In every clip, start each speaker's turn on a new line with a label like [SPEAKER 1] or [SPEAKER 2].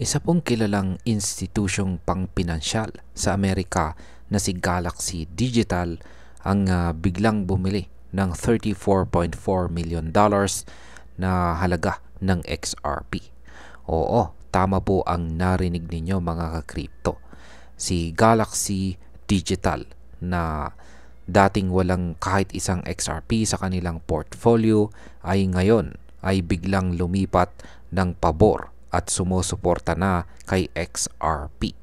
[SPEAKER 1] Isa pong kilalang institusyong pangpinansyal sa Amerika na si Galaxy Digital ang biglang bumili ng $34.4 million na halaga ng XRP. Oo, tama po ang narinig ninyo mga ka-crypto. Si Galaxy Digital na dating walang kahit isang XRP sa kanilang portfolio ay ngayon ay biglang lumipat ng pabor at sumusuporta na kay XRP.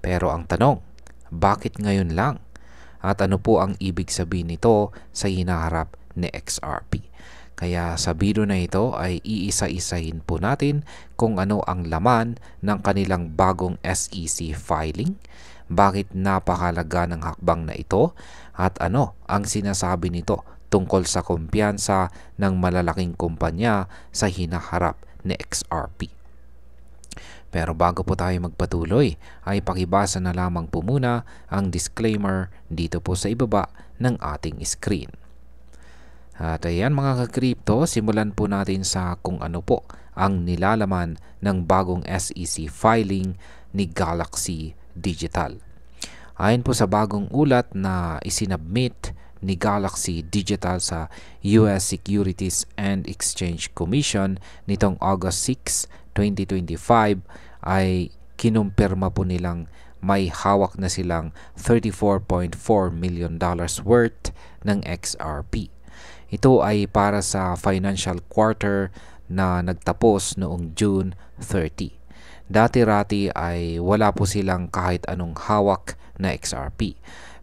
[SPEAKER 1] Pero ang tanong, bakit ngayon lang? At ano po ang ibig sabihin nito sa hinaharap ni XRP? Kaya sa video na ito ay iisa-isahin po natin kung ano ang laman ng kanilang bagong SEC filing, bakit napakalaga ng hakbang na ito, at ano ang sinasabi nito tungkol sa kumpiyansa ng malalaking kumpanya sa hinaharap ni XRP. Pero bago po tayo magpatuloy, ay pakibasa na lamang po muna ang disclaimer dito po sa ibaba ng ating screen. At ayan mga ka-crypto, simulan po natin sa kung ano po ang nilalaman ng bagong SEC filing ni Galaxy Digital. Ayon po sa bagong ulat na isinabmit ni Galaxy Digital sa US Securities and Exchange Commission nitong August 6, 2025 ay kinumpirma po nilang may hawak na silang $34.4 million worth ng XRP. Ito ay para sa financial quarter na nagtapos noong June 30. Dati-rati ay wala po silang kahit anong hawak na XRP.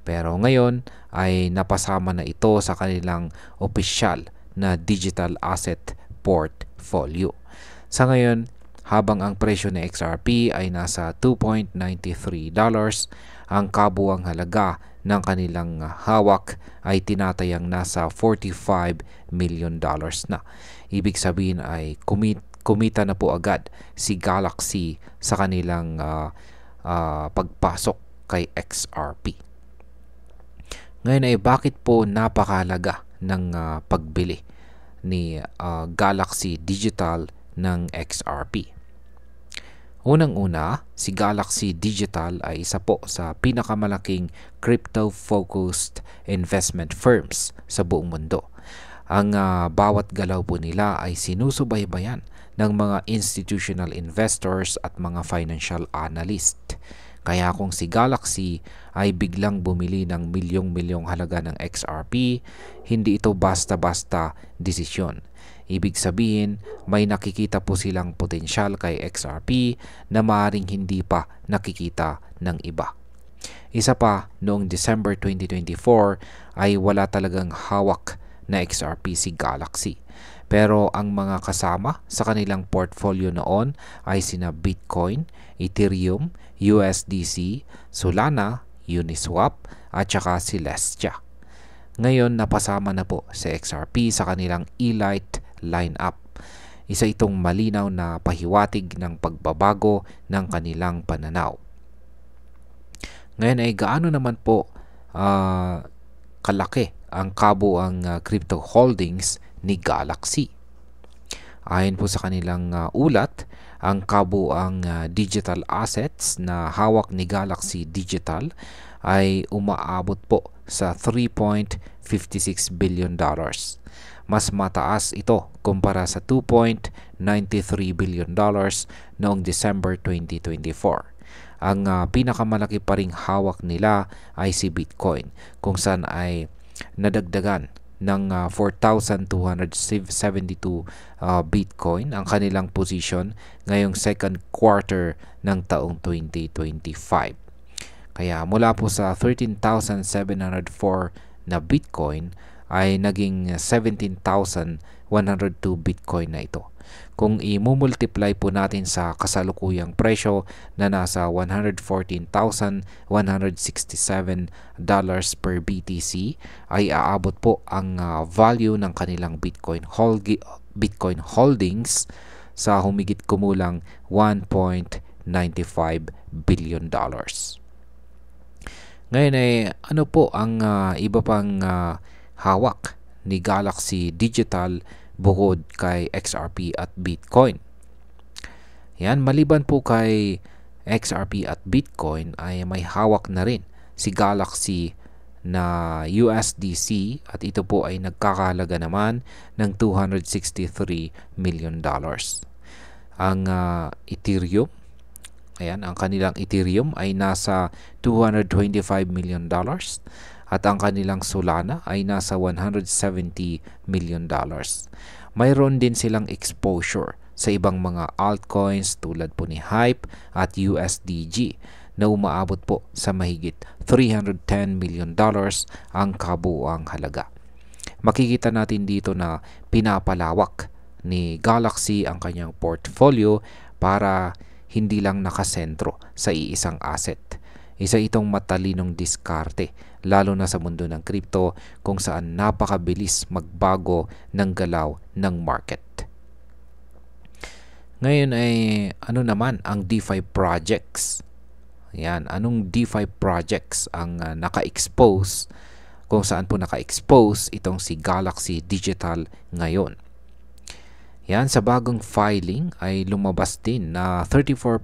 [SPEAKER 1] Pero ngayon ay napasama na ito sa kanilang opisyal na digital asset portfolio. Sa ngayon, habang ang presyo ng XRP ay nasa $2.93, ang kabuuang halaga ng kanilang hawak ay tinatayang nasa $45 million na. Ibig sabihin ay kumita na po agad si Galaxy sa kanilang pagpasok kay XRP. Ngayon ay bakit po napakahalaga ng pagbili ni Galaxy Digital ng XRP? Unang-una, si Galaxy Digital ay isa po sa pinakamalaking crypto-focused investment firms sa buong mundo. Ang bawat galaw po nila ay sinusubaybayan ng mga institutional investors at mga financial analyst. Kaya kung si Galaxy ay biglang bumili ng milyong-milyong halaga ng XRP, hindi ito basta-basta desisyon. Ibig sabihin, may nakikita po silang potensyal kay XRP na maaaring hindi pa nakikita ng iba. Isa pa, noong December 2024 ay wala talagang hawak na XRP si Galaxy. Pero ang mga kasama sa kanilang portfolio noon ay sina Bitcoin, Ethereum, USDC, Solana, Uniswap at saka Celestia. Ngayon napasama na po si XRP sa kanilang Elite lineup. Isa itong malinaw na pahiwatig ng pagbabago ng kanilang pananaw. Ngayon ay gaano naman po kalaki ang kabuuang crypto holdings ni Galaxy? Ayon po sa kanilang ulat, ang kabuuang digital assets na hawak ni Galaxy Digital ay umaabot po sa $3.56 billion. Mas mataas ito kumpara sa $2.93 billion noong December 2024. Ang pinakamalaki pa ring hawak nila ay si Bitcoin, kung saan ay nadagdagan ng 4,272 Bitcoin ang kanilang position ngayong second quarter ng taong 2025. Kaya mula po sa 13,704 na Bitcoin ay naging 17,102 Bitcoin na ito. Kung i-multiply po natin sa kasalukuyang presyo na nasa $114,167 per BTC, ay aabot po ang value ng kanilang Bitcoin holdings sa humigit kumulang $1.95 billion. Ngayon ay ano po ang iba pang hawak ni Galaxy Digital bukod kay XRP at Bitcoin? Yan, maliban po kay XRP at Bitcoin ay may hawak na rin si Galaxy na USDC at ito po ay nagkakahalaga naman ng $263 million. Ang Ethereum, ayan, ang kanilang Ethereum ay nasa $225 million at ang kanilang Solana ay nasa $170 million. Mayroon din silang exposure sa ibang mga altcoins tulad po ni Hype at USDG na umaabot po sa mahigit $310 million ang kabuuang halaga. Makikita natin dito na pinapalawak ni Galaxy ang kanyang portfolio para hindi lang nakasentro sa iisang asset. Isa itong matalinong diskarte, lalo na sa mundo ng crypto kung saan napakabilis magbago ng galaw ng market. Ngayon ay ano naman ang DeFi projects? Yan, anong DeFi projects ang naka-expose, kung saan po naka-expose itong si Galaxy Digital ngayon? Yan, sa bagong filing ay lumabas din na 34%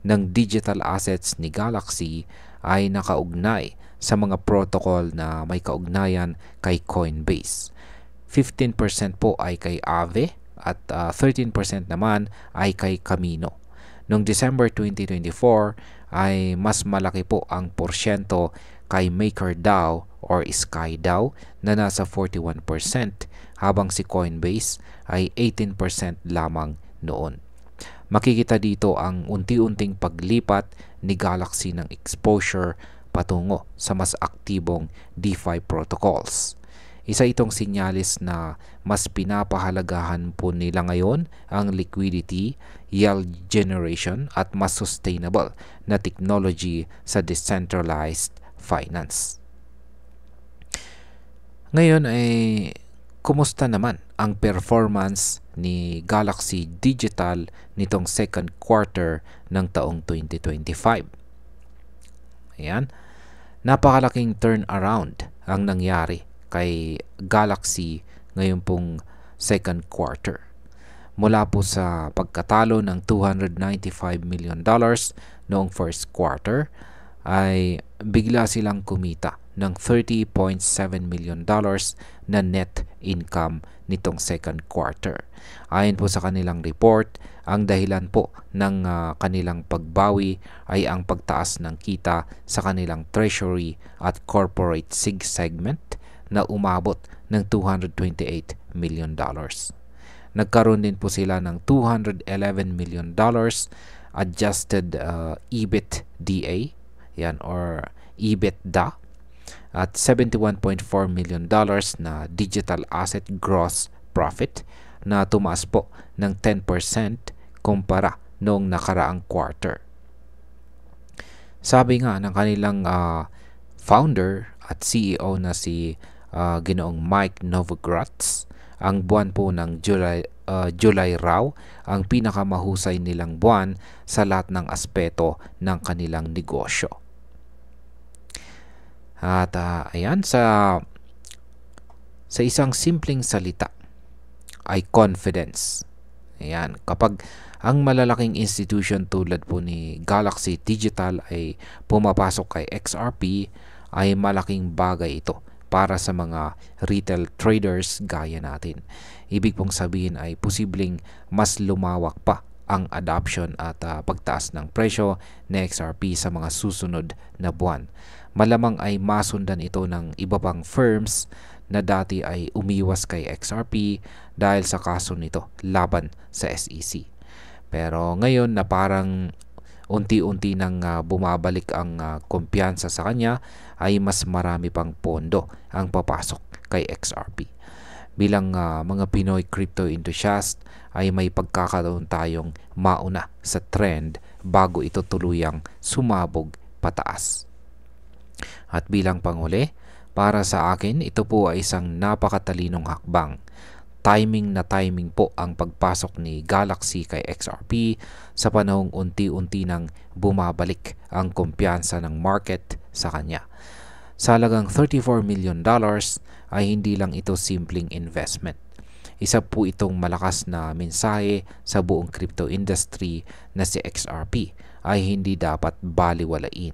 [SPEAKER 1] ng digital assets ni Galaxy ay nakaugnay sa mga protocol na may kaugnayan kay Coinbase. 15% po ay kay Aave at 13% naman ay kay Camino. Noong December 2024 ay mas malaki po ang porsyento kay MakerDAO or SkyDAO na nasa 41% habang si Coinbase ay 18% lamang noon. Makikita dito ang unti-unting paglipat ni Galaxy ng exposure patungo sa mas aktibong DeFi protocols. Isa itong sinyalis na mas pinapahalagahan po nila ngayon ang liquidity, yield generation at mas sustainable na technology sa decentralized finance. Ngayon ay kumusta naman ang performance ni Galaxy Digital nitong second quarter ng taong 2025? Ayan, napakalaking turnaround ang nangyari kay Galaxy ngayon pong second quarter. Mula po sa pagkatalo ng $295 million noong first quarter ay bigla silang kumita ng $30.7 million na net income nitong second quarter. Ayon po sa kanilang report, ang dahilan po ng kanilang pagbawi ay ang pagtaas ng kita sa kanilang treasury at corporate SIG segment na umabot ng $228 million. Nagkaroon din po sila ng $211 million adjusted EBITDA, yan, or EBITDA, at $71.4 million na digital asset gross profit na tumaas po ng 10% kumpara noong nakaraang quarter. Sabi nga ng kanilang founder at CEO na si Ginoong Mike Novogratz, ang buwan po ng July raw ang pinakamahusay nilang buwan sa lahat ng aspeto ng kanilang negosyo. At ayan, sa isang simpleng salita ay confidence. Ayan, kapag ang malalaking institution tulad po ni Galaxy Digital ay pumapasok kay XRP, ay malaking bagay ito para sa mga retail traders gaya natin. Ibig pong sabihin ay posibleng mas lumawak pa ang adoption at pagtaas ng presyo ng XRP sa mga susunod na buwan. Malamang ay masundan ito ng iba pang firms na dati ay umiwas kay XRP dahil sa kaso nito laban sa SEC. Pero ngayon na parang unti-unti nang bumabalik ang kumpiyansa sa kanya, ay mas marami pang pondo ang papasok kay XRP. Bilang mga Pinoy crypto enthusiast ay may pagkakaroon tayong mauna sa trend bago ito tuluyang sumabog pataas. At bilang panghuli, para sa akin ito po ay isang napakatalinong hakbang. Timing na timing po ang pagpasok ni Galaxy kay XRP sa panahong unti-unti nang bumabalik ang kumpiyansa ng market sa kanya. Sa halagang $34 million ay hindi lang ito simpleng investment. isa po itong malakas na mensahe sa buong crypto industry na si XRP ay hindi dapat baliwalain.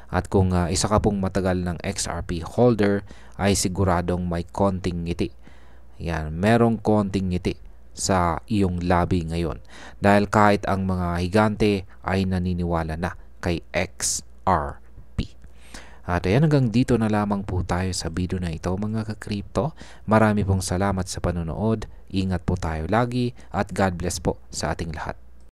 [SPEAKER 1] At kung isa ka pong matagal ng XRP holder, ay siguradong may konting ngiti. Yan, merong konting ngiti sa iyong labi ngayon. Dahil kahit ang mga higante ay naniniwala na kay XRP. At ayan, hanggang dito na lamang po tayo sa video na ito mga ka-crypto. Marami pong salamat sa panonood. Ingat po tayo lagi at God bless po sa ating lahat.